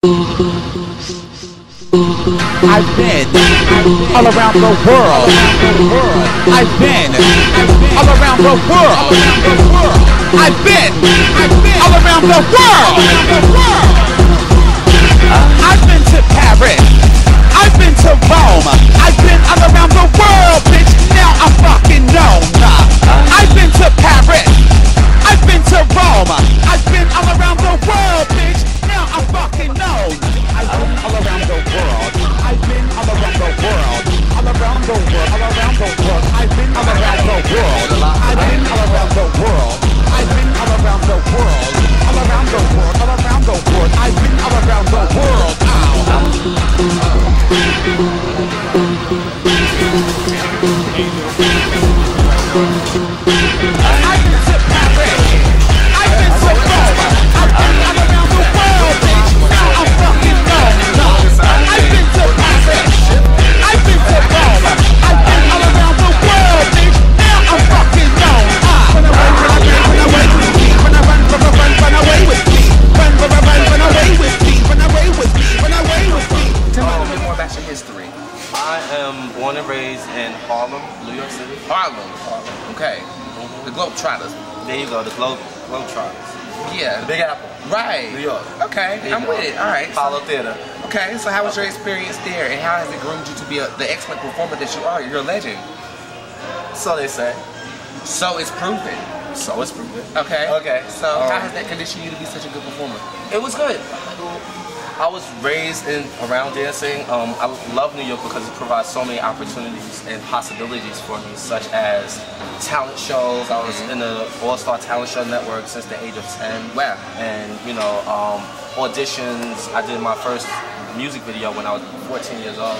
I've been all around the world. I've been all around the world. I've been all around the world. I've been to Paris. I've been to Rome. I've been all around the world, bitch. Now I'm fucking known. I've been to Paris. I've been to Rome. I've been all around the world, bitch. Now I'm fucking known. I've been all around the world. I've been all around the world. All around the world. All around the world. I've been all around the world. I've been all around the world. I've been all around the world. All around the world. All around the world. I've been all around the world. I've been to Paris. I've been to Rome. I've been all around the world, bitch. Now I'm fucking known. I've been to Paris. I've been to Rome. I've been all around the world, bitch. Now I'm fucking known. Run away, run away with me. Run away with me. Run away with me. Run away with me. Run away with me. Tell me a little bit more about your history. I am born and raised in Harlem, New York City. Harlem. Okay. The Globetrotters. There you go, the Globetrotters. Yeah. The Big Apple. Right. New York. Okay, I'm with it. All right. Apollo Theater. Okay, so how was your experience there, and how has it groomed you to be the excellent performer that you are? You're a legend. So they say. So it's proven. So it's proven. Okay. Okay. So how has that conditioned you to be such a good performer? It was good. I was raised around dancing. I love New York because it provides so many opportunities and possibilities for me, such as talent shows. I was in the All-Star Talent Show Network since the age of 10. Wow. And you know, auditions. I did my first music video when I was 14 years old.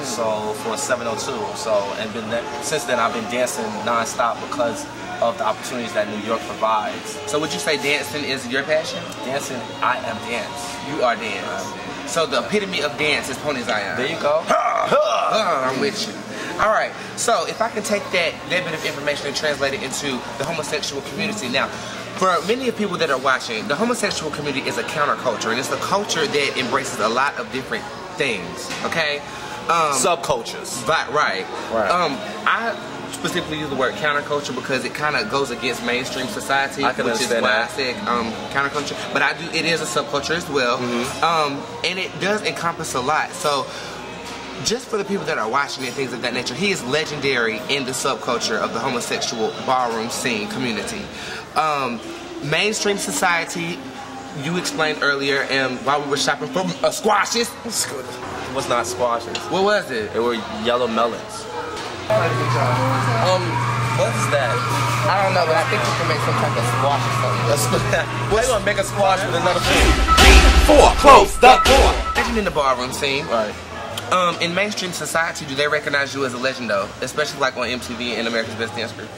So for 702. Since then I've been dancing non-stop because of the opportunities that New York provides. So would you say dancing is your passion? Dancing, I am dance. You are dance. So the epitome of dance is Pony Zion. There you go. I'm with you. All right. So if I can take that bit of information and translate it into the homosexual community. Now, for many of people that are watching, the homosexual community is a counterculture, and it's a culture that embraces a lot of different things. Okay. Subcultures. Right. I specifically use the word counterculture because it kind of goes against mainstream society, which is why I said counterculture. But it is a subculture as well, and it does encompass a lot. So, just for the people that are watching and things of that nature, he is legendary in the subculture of the homosexual ballroom scene community. Mainstream society, you explained earlier, and while we were shopping for squashes. It was not squashes. What was it? They were yellow melons. What's that? I don't know, but I think we can make some type of squash or something. We're gonna make a squash with another food. 4, close the door. Legend in the ballroom scene. Right. In mainstream society, do they recognize you as a legend though? Especially like on MTV and America's Best Dancer?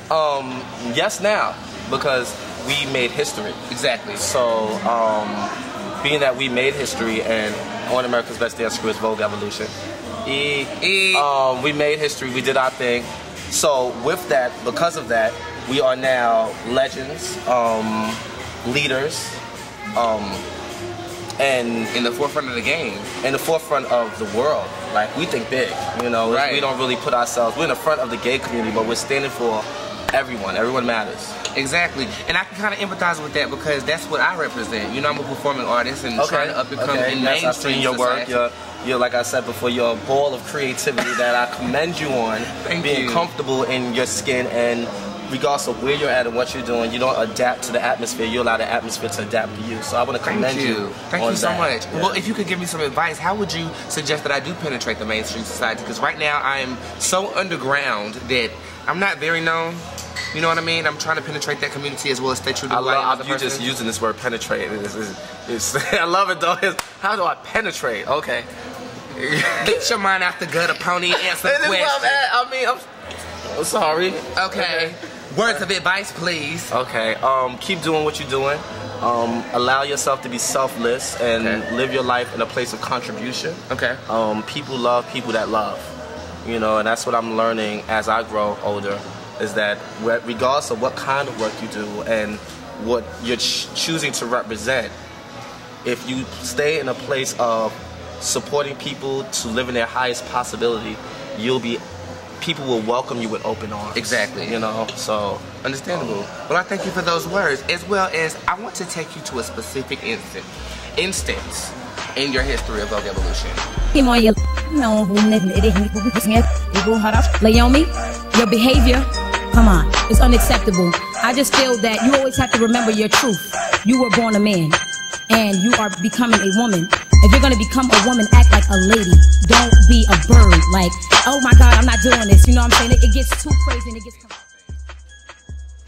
Yes now, because we made history. Exactly. So, being that we made history and on America's Best Dancer is Vogue Evolution. We made history, we did our thing. So with that, because of that, we are now legends, leaders, and in the forefront of the game. In the forefront of the world. Like, we think big, you know. Right. We don't really put ourselves, we're in the front of the gay community, but we're standing for everyone. Everyone matters. Exactly. And I can kind of empathize with that because that's what I represent. You know, I'm a performing artist and trying to up and come in mainstream I've seen your work. You're, like I said before, you're a ball of creativity that I commend you on. Being comfortable in your skin, and regardless of where you're at and what you're doing, you don't adapt to the atmosphere. You allow the atmosphere to adapt to you. So I want to commend you. Thank you so much. Yeah. Well, if you could give me some advice, how would you suggest that I do penetrate the mainstream society? Because right now I am so underground that I'm not very known. You know what I mean? I'm trying to penetrate that community as well as stay true to who I am as a person. Just using this word penetrate. I love it though. How do I penetrate? Okay. Get your mind out the gutter, Pony, and answer the question. I'm sorry. Okay. Words of advice, please. Okay. Keep doing what you're doing. Allow yourself to be selfless and live your life in a place of contribution. Okay. People love people that love. You know, and that's what I'm learning as I grow older, is that regardless of what kind of work you do and what you're choosing to represent, if you stay in a place of supporting people to live in their highest possibility, people will welcome you with open arms. Exactly. You know, so understandable. Well, I thank you for those words, as well as I want to take you to a specific instance in your history of Vogue Evolution. Lay on me, your behavior, come on, it's unacceptable. I just feel that you always have to remember your truth. You were born a man, and you are becoming a woman. If you're gonna become a woman, act like a lady. Don't be a bird. Like, oh my God, I'm not doing this. You know what I'm saying? It gets too crazy and it gets.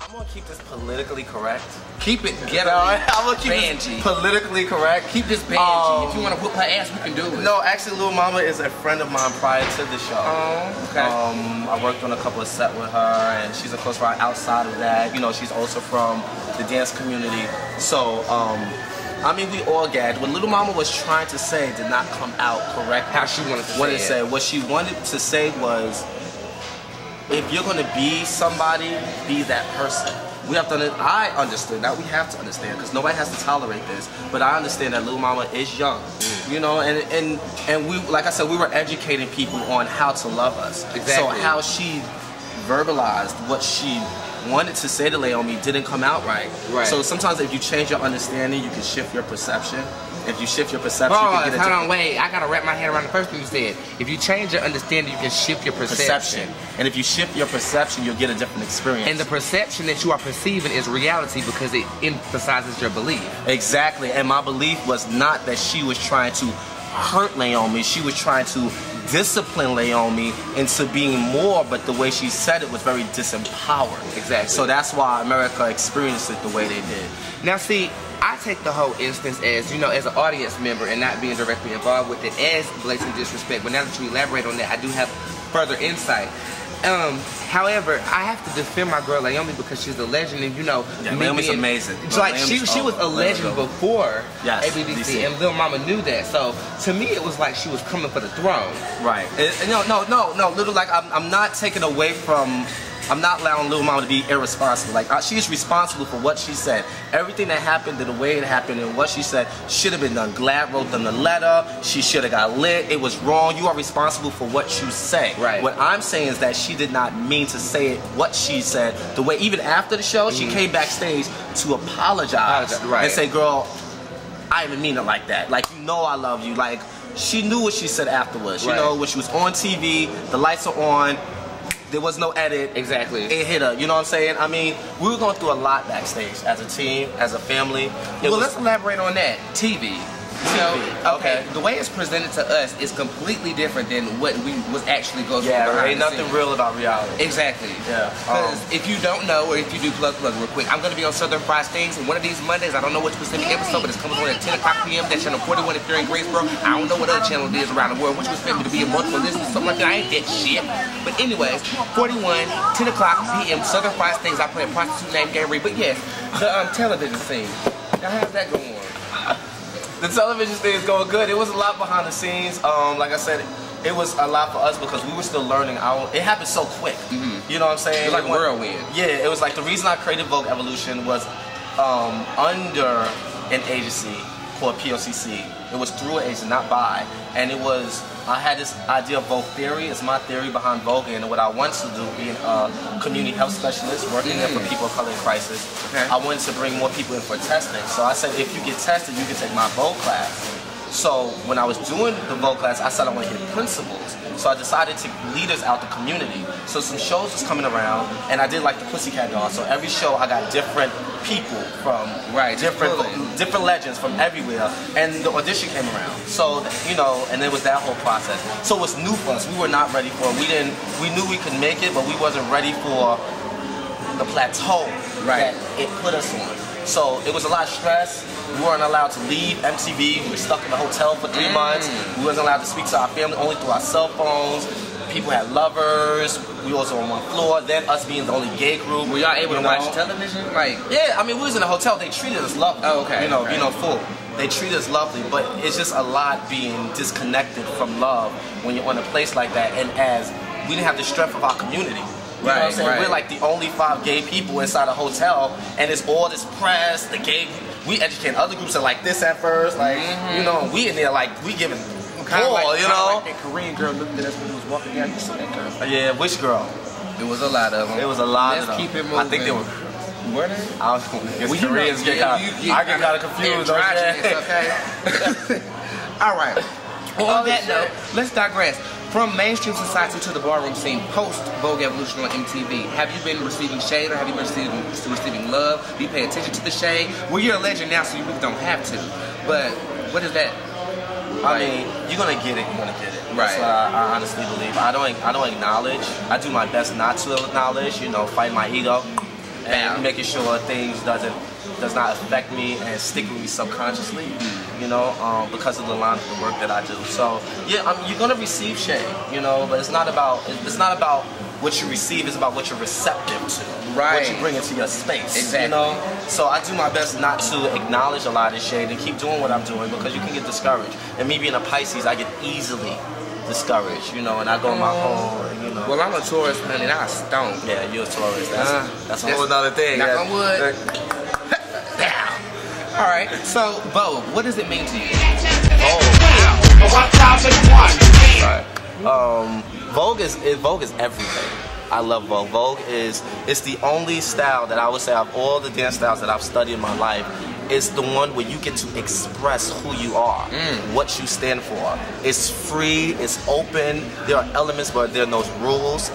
I'm gonna keep this politically correct. Keep it ghetto. I'm gonna keep this politically correct. Keep this Banji. If you wanna whoop her ass, we can do it. No, actually, Lil Mama is a friend of mine prior to the show. Oh, okay. I worked on a couple of sets with her, and she's a close friend. Outside of that, you know, she's also from the dance community. So, I mean, we all gagged. What Little Mama was trying to say did not come out correct. How she wanted to say it. What she wanted to say was, if you're gonna be somebody, be that person. We have to. I understood. Now we have to understand, because nobody has to tolerate this. But I understand that Little Mama is young, you know, and we, like I said, we were educating people on how to love us. Exactly. So how she verbalized what she wanted to say to Lay on Me didn't come out right. So sometimes if you change your understanding, you can shift your perception. If you shift your perception, you can get hold on, wait. I gotta wrap my head around the first thing you said. If you change your understanding, you can shift your perception. And if you shift your perception, you'll get a different experience. And the perception that you are perceiving is reality because it emphasizes your belief. Exactly. And my belief was not that she was trying to hurt Lay on Me. She was trying to discipline Lay on Me into being more, but the way she said it was very disempowered. Exactly. So that's why America experienced it the way they did. Now see, I take the whole instance as, you know, as an audience member and not being directly involved with it as blatant disrespect. But now that you elaborate on that, I do have further insight. However, I have to defend my girl Naomi because she's a legend, and you know, Naomi's amazing. Like she was a legend before ABDC, and Lil Mama knew that. So to me, it was like she was coming for the throne. Right. No. Little, like I'm not taking away from. I'm not allowing Lil Mama to be irresponsible. Like, she's responsible for what she said. Everything that happened, the way it happened, and what she said should have been done. Glad wrote them the letter. She should have got lit. It was wrong. You are responsible for what you say. Right. What I'm saying is that she did not mean to say it, what she said. The way, even after the show, she came backstage to apologize. And say, girl, I didn't mean it like that. Like, you know I love you. Like, she knew what she said afterwards. You know, when she was on TV, the lights are on. There was no edit. Exactly. It hit her. You know what I'm saying? I mean, we were going through a lot backstage as a team, as a family. Let's elaborate on that. TV. Okay. The way it's presented to us is completely different than what was actually going on. Yeah, ain't nothing real about reality. Exactly. Yeah. Because if you don't know, or if you do plug real quick, I'm going to be on Southern Fried Things, and one of these Mondays, I don't know which specific episode, but it's coming on at 10 o'clock p.m. That's channel 41 if you're in Greensboro. I don't know what other channel it is around the world, which was expect me to be in multiple lists, something like that. I ain't that shit. But anyways, 41, 10 o'clock p.m. Southern Fried Things. I play a prostitute named Gary. But yes, the television scene. Now how's that going on? The television thing is going good. It was a lot behind the scenes. Like I said, it was a lot for us because we were still learning. It happened so quick. You know what I'm saying? It was like a whirlwind. Yeah, it was like the reason I created Vogue Evolution was under an agency called POCC. It was through an agency, not by. And it was, I had this idea of Vogue theory. It's my theory behind Vogue, and what I wanted to do, being a community health specialist, working there for people of color in crisis, I wanted to bring more people in for testing. So I said, if you get tested, you can take my Vogue class. So when I was doing the Vogue class, I said I want to hit principals. So I decided to lead us out the community. So some shows was coming around, and I did like the Pussycat Dolls. So every show I got different people from different legends from everywhere, and the audition came around. So you know, and it was that whole process. So it was new for us. We were not ready for it. We knew we could make it, but we wasn't ready for the plateau that it put us on. So it was a lot of stress. We weren't allowed to leave MTV. We were stuck in the hotel for 3 months. We wasn't allowed to speak to our family, only through our cell phones. People had lovers. We was on one floor. Then us being the only gay group. Were y'all able to watch television? Like, yeah, I mean, we was in a hotel. They treated us lovely. Oh, okay. You know, full. They treated us lovely, but it's just a lot being disconnected from love when you're in a place like that. And as we didn't have the strength of our community. You know what I'm saying? We're like the only 5 gay people inside a hotel, and it's all this press, the gay. we educate other groups that like this at first, like you know, we in there like we giving all, you know. Like that Korean girl looked at us when we was walking down. You saw that girl? Yeah, which girl? It was a lot of them. It was a lot of them. Let's keep it moving. I think they were. Were they? I was Koreans get kind of. I get kind of confused. Okay. All right. On that note, let's digress. From mainstream society to the ballroom scene, post Vogue Evolution on MTV, have you been receiving shade or have you been receiving love? Do you pay attention to the shade? Well, you're a legend now, so you really don't have to. But what is that? I mean, you're gonna get it. You're gonna get it. Right. So I honestly believe. I don't acknowledge. I do my best not to acknowledge. You know, fight my ego and making sure things does not affect me and stick with me subconsciously. You know, because of the line of the work that I do. So yeah, you're gonna receive shade. You know, but it's not about what you receive. It's about what you're receptive to. Right. What you bring into your space. Exactly. You know. So I do my best not to acknowledge a lot of shade and keep doing what I'm doing because you can get discouraged. And me being a Pisces, I get easily discouraged. You know, and I go in my hole. And, you know. Well, I'm a Taurus, honey. Not a stone. Yeah, you're a Taurus. That's a whole other thing. Knock on wood. All right, so Vogue, what does it mean to you? Vogue is everything. I love Vogue. Vogue it's the only style that I would say of all the dance styles that I've studied in my life. It's the one where you get to express who you are, what you stand for. It's free, it's open. There are elements, but there are no rules.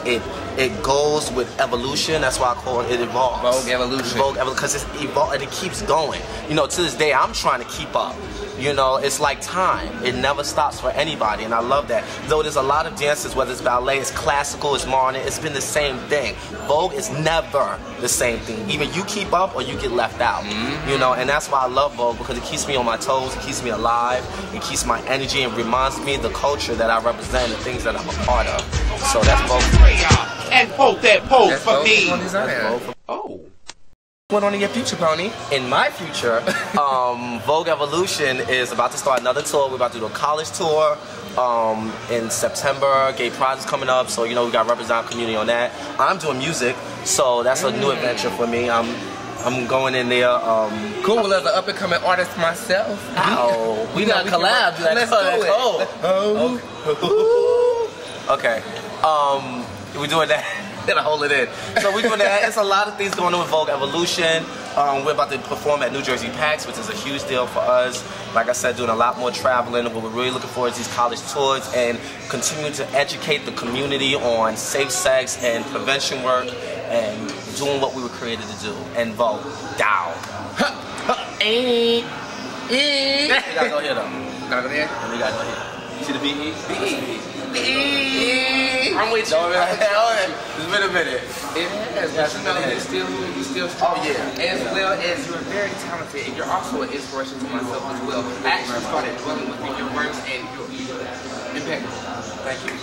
It goes with evolution. That's why I call it evolves. Vogue Evolution. Vogue Evolution, because it's evolved and it keeps going. You know, to this day, I'm trying to keep up. You know, it's like time. It never stops for anybody, and I love that. Though there's a lot of dances, whether it's ballet, it's classical, it's modern, it's been the same thing. Vogue is never the same thing. Either you keep up or you get left out. You know, and that's why I love Vogue, because it keeps me on my toes, it keeps me alive, it keeps my energy, and reminds me of the culture that I represent and things that I'm a part of. So that's Vogue. And hold that pose for me. Oh. What on in your future, Pony? In my future, Vogue Evolution is about to start another tour. We're about to do a college tour in September. Gay Pride is coming up, so you know we got to represent our community on that. I'm doing music, so that's a new adventure for me. I'm going in there. Cool, well, as an up-and-coming artist myself. Oh, we got collabs. Let's do it. Okay. We're doing that. Then I hold it in. So we're doing that. It's a lot of things going on with Vogue Evolution. We're about to perform at New Jersey PAX, which is a huge deal for us. Like I said, doing a lot more traveling. What we're really looking for is these college tours and continuing to educate the community on safe sex and prevention work and doing what we were created to do. And Vogue down. You gotta go here though. gotta go there? We gotta go here. You see the BE? I'm with you. It's been a minute. It has, but you know, you still strong. Oh yeah. As well as you're very talented, and you're also an inspiration to myself as well. I actually started dwelling within your works, and you're impeccable. Thank you.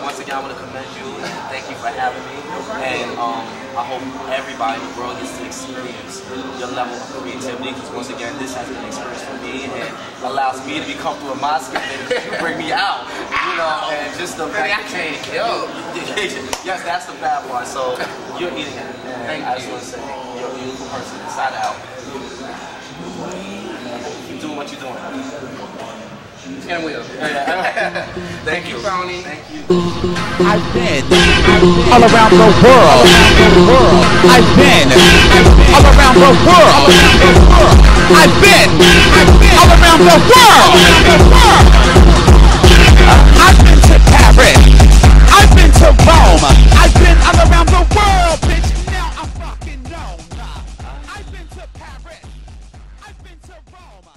Once again, I want to commend you. Thank you for having me. And I hope everybody in the world gets to experience your level of creativity, because once again, this has been an experience for me and allows me to be comfortable in my skin and you bring me out. You know, and just the fact that yes, that's the bad part. So you're eating it. And I just want to say, you're a beautiful person inside out. Keep doing what you're doing. And will. Thank you, Pony. Thank you. I've been all around the world. I've been all around the world. I've been all around the world. I've been to Paris. I've been to Rome. I've been all around the world, bitch. Now I'm fucking known. I've been to Paris. I've been to Rome.